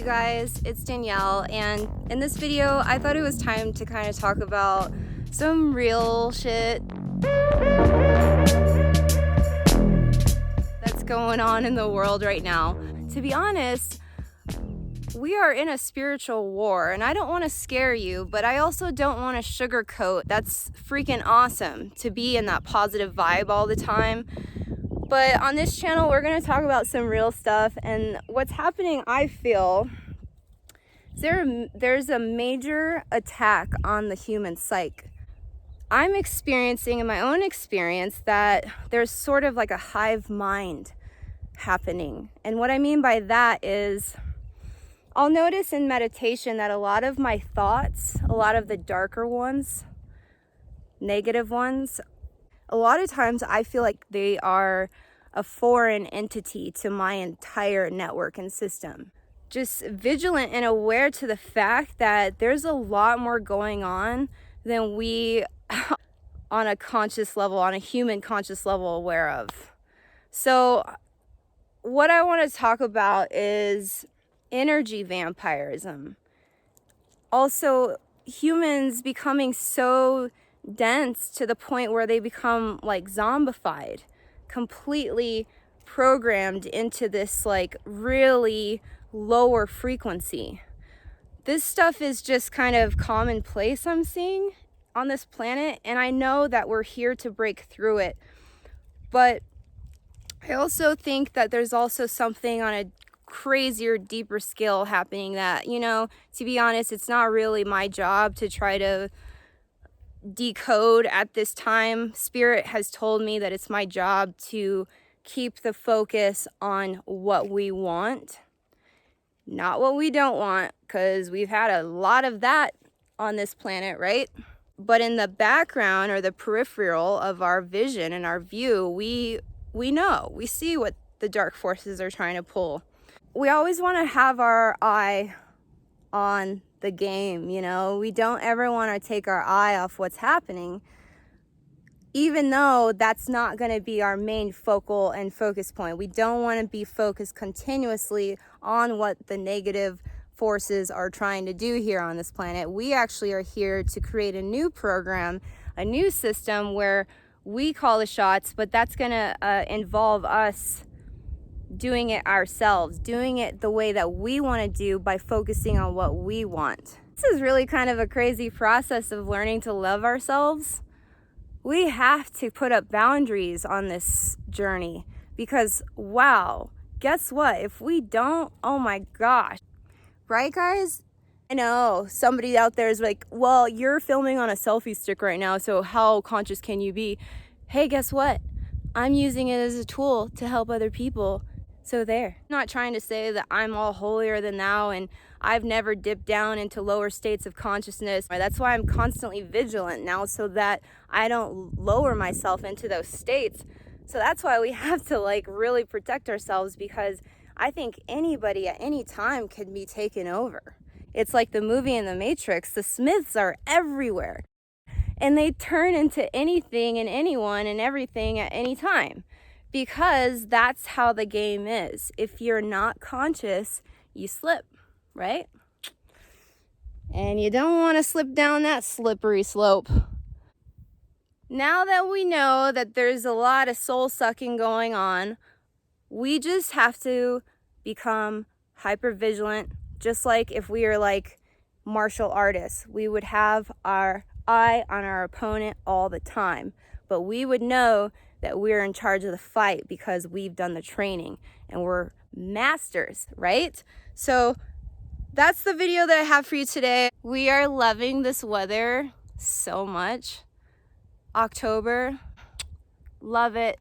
you guys, it's Danielle, and in this video I thought it was time to kind of talk about some real shit that's going on in the world right now. To be honest, we are in a spiritual war, and I don't want to scare you, but I also don't want to sugarcoat. That's freaking awesome to be in that positive vibe all the time. But on this channel, we're going to talk about some real stuff, and what's happening, I feel, there's a major attack on the human psyche. I'm experiencing in my own experience that there's sort of like a hive mind happening. And what I mean by that is, I'll notice in meditation that a lot of my thoughts, a lot of the darker ones, negative ones, a lot of times I feel like they are a foreign entity to my entire network and system. Just vigilant and aware to the fact that there's a lot more going on than we on a conscious level, on a human conscious level, aware of. So what I want to talk about is energy vampirism. Also, humans becoming so dense to the point where they become like zombified, completely programmed into this like really lower frequency. This stuff is just kind of commonplace, I'm seeing on this planet, and I know that we're here to break through it. But I also think that there's also something on a crazier, deeper scale happening that, you know, to be honest, it's not really my job to try to decode at this time. Spirit has told me that it's my job to keep the focus on what we want, not what we don't want, because we've had a lot of that on this planet, right? But in the background or the peripheral of our vision and our view, we know, we see what the dark forces are trying to pull. We always want to have our eye on the game, you know? We don't ever want to take our eye off what's happening, even though that's not going to be our main focal and focus point. We don't want to be focused continuously on what the negative forces are trying to do here on this planet. We actually are here to create a new program, a new system where we call the shots, but that's going to involve us doing it ourselves, doing it the way that we want to do by focusing on what we want. This is really kind of a crazy process of learning to love ourselves. We have to put up boundaries on this journey because, wow, guess what? If we don't, oh my gosh. Right, guys? I know somebody out there is like, well, you're filming on a selfie stick right now, so how conscious can you be? Hey, guess what? I'm using it as a tool to help other people. So there. I'm not trying to say that I'm all holier than thou and I've never dipped down into lower states of consciousness. That's why I'm constantly vigilant now, so that I don't lower myself into those states. So that's why we have to like really protect ourselves, because I think anybody at any time can be taken over. It's like the movie in the Matrix. The Smiths are everywhere and they turn into anything and anyone and everything at any time, because that's how the game is. If you're not conscious, you slip, right? And you don't want to slip down that slippery slope. Now that we know that there's a lot of soul sucking going on, we just have to become hyper vigilant. Just like if we are like martial artists, we would have our eye on our opponent all the time, but we would know that we're in charge of the fight because we've done the training and we're masters, right? So that's the video that I have for you today. We are loving this weather so much. October, love it.